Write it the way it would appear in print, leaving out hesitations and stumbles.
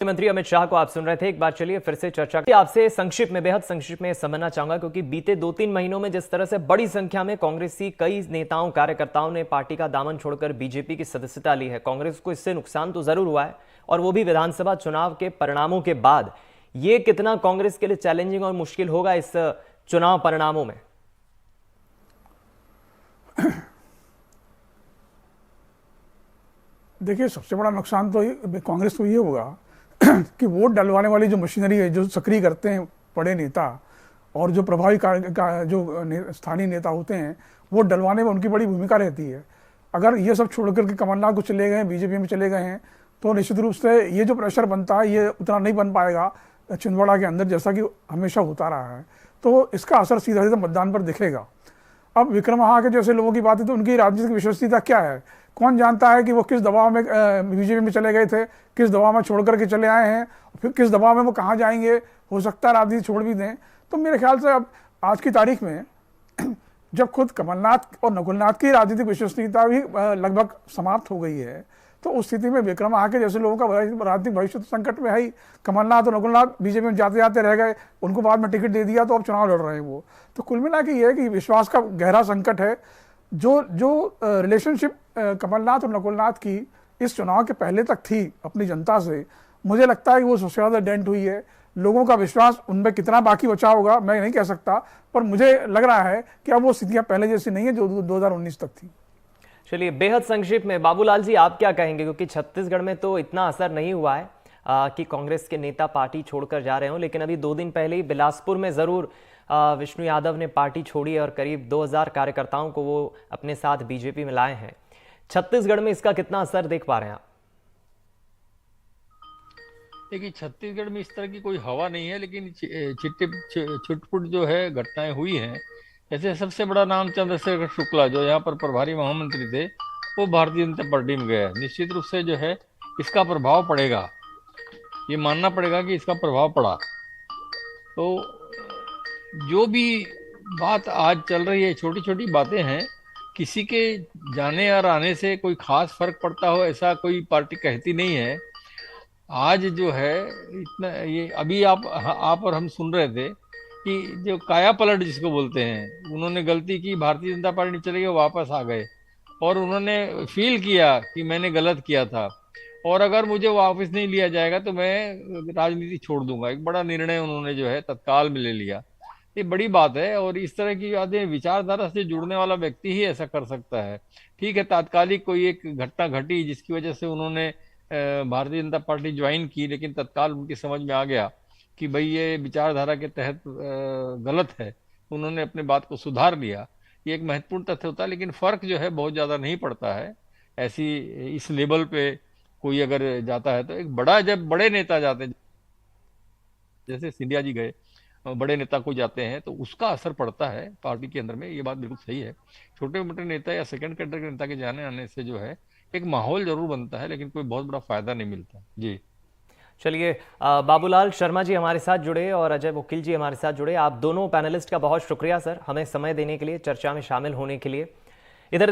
मंत्री अमित शाह को आप सुन रहे थे। एक बार चलिए फिर से चर्चा आपसे संक्षिप्त में, बेहद संक्षिप्त में समझना चाहूंगा, क्योंकि बीते 2-3 महीनों में जिस तरह से बड़ी संख्या में कांग्रेसी कई नेताओं कार्यकर्ताओं ने पार्टी का दामन छोड़कर बीजेपी की सदस्यता ली है। कांग्रेस को इससे नुकसान तो जरूर हुआ है, और वो भी विधानसभा चुनाव के परिणामों के बाद। ये कितना कांग्रेस के लिए चैलेंजिंग और मुश्किल होगा इस चुनाव परिणामों में? देखिए, सबसे बड़ा नुकसान तो कांग्रेस को ये होगा कि वोट डलवाने वाली जो मशीनरी है, जो सक्रिय करते हैं बड़े नेता और जो प्रभावी जो स्थानीय नेता होते हैं, वोट डलवाने में उनकी बड़ी भूमिका रहती है। अगर ये सब छोड़ करके कमलनाथ को चले गए, बीजेपी में चले गए हैं, तो निश्चित रूप से ये जो प्रेशर बनता है ये उतना नहीं बन पाएगा छिंदवाड़ा के अंदर, जैसा कि हमेशा होता रहा है। तो इसका असर सीधा सीधा मतदान पर दिखेगा। अब विक्रमाहा के जैसे लोगों की बात है तो उनकी राजनीतिक विश्वसनीयता क्या है? कौन जानता है कि वो किस दबाव में बीजेपी में चले गए थे, किस दबाव में छोड़ करके चले आए हैं, फिर किस दबाव में वो कहाँ जाएंगे, हो सकता है राजनीति छोड़ भी दें। तो मेरे ख्याल से अब आज की तारीख में जब खुद कमलनाथ और नकुलनाथ की राजनीतिक विश्वसनीयता भी लगभग समाप्त हो गई है, तो उस स्थिति में विक्रमाहा के जैसे लोगों का राजनीतिक भविष्य तो संकट में है ही। कमलनाथ और नकुलनाथ बीजेपी में जाते जाते रह गए, उनको बाद में टिकट दे दिया तो अब चुनाव लड़ रहे हैं वो। तो कुल मिला के ये है कि विश्वास का गहरा संकट है। जो रिलेशनशिप कमलनाथ और नकुलनाथ की इस चुनाव के पहले तक थी अपनी जनता से, मुझे लगता है कि वो सबसे ज़्यादा डेंट हुई है। लोगों का विश्वास उनमें कितना बाकी बचा होगा मैं नहीं कह सकता, पर मुझे लग रहा है कि अब वो स्थितियाँ पहले जैसी नहीं है जो 2019 तक थी। चलिए, बेहद संक्षिप्त में बाबूलाल जी आप क्या कहेंगे, क्योंकि छत्तीसगढ़ में तो इतना असर नहीं हुआ है कि कांग्रेस के नेता पार्टी छोड़कर जा रहे हों, लेकिन अभी 2 दिन पहले ही बिलासपुर में जरूर विष्णु यादव ने पार्टी छोड़ी और करीब 2000 कार्यकर्ताओं को वो अपने साथ बीजेपी में लाए हैं। छत्तीसगढ़ में इसका कितना असर देख पा रहे हैं आप? देखिए, छत्तीसगढ़ में इस तरह की कोई हवा नहीं है, लेकिन छिटपुट जो है घटनाएं हुई हैं। जैसे सबसे बड़ा नाम चंद्रशेखर शुक्ला, जो यहाँ पर प्रभारी महामंत्री थे, वो भारतीय जनता पार्टी में गया। निश्चित रूप से जो है इसका प्रभाव पड़ेगा, ये मानना पड़ेगा कि इसका प्रभाव पड़ा। तो जो भी बात आज चल रही है, छोटी छोटी बातें हैं, किसी के जाने और आने से कोई खास फर्क पड़ता हो ऐसा कोई पार्टी कहती नहीं है। आज जो है इतना ये अभी आप और हम सुन रहे थे कि जो काया पलट जिसको बोलते हैं, उन्होंने गलती की, भारतीय जनता पार्टी चले गए, वापस आ गए और उन्होंने फील किया कि मैंने गलत किया था और अगर मुझे वापस नहीं लिया जाएगा तो मैं राजनीति छोड़ दूंगा। एक बड़ा निर्णय उन्होंने जो है तत्काल में ले लिया। ये बड़ी बात है और इस तरह की बातें विचारधारा से जुड़ने वाला व्यक्ति ही ऐसा कर सकता है। ठीक है, तात्कालिक कोई एक घटना घटी जिसकी वजह से उन्होंने भारतीय जनता पार्टी ज्वाइन की, लेकिन तत्काल उनकी समझ में आ गया कि भाई ये विचारधारा के तहत गलत है, उन्होंने अपने बात को सुधार लिया। ये एक महत्वपूर्ण तथ्य होता है, लेकिन फर्क जो है बहुत ज्यादा नहीं पड़ता है। ऐसी इस लेवल पे कोई अगर जाता है तो जब बड़े नेता जाते हैं, जैसे सिंधिया जी गए, बड़े नेता को जाते हैं तो उसका असर पड़ता है पार्टी के अंदर में। ये बात बिल्कुल सही है। छोटे मोटे नेता या सेकंड कैडर के नेता के जाने आने से जो है एक माहौल जरूर बनता है, लेकिन कोई बहुत बड़ा फायदा नहीं मिलता। जी चलिए, बाबूलाल शर्मा जी हमारे साथ जुड़े और अजय वकील जी हमारे साथ जुड़े। आप दोनों पैनलिस्ट का बहुत शुक्रिया सर, हमें समय देने के लिए, चर्चा में शामिल होने के लिए। इधर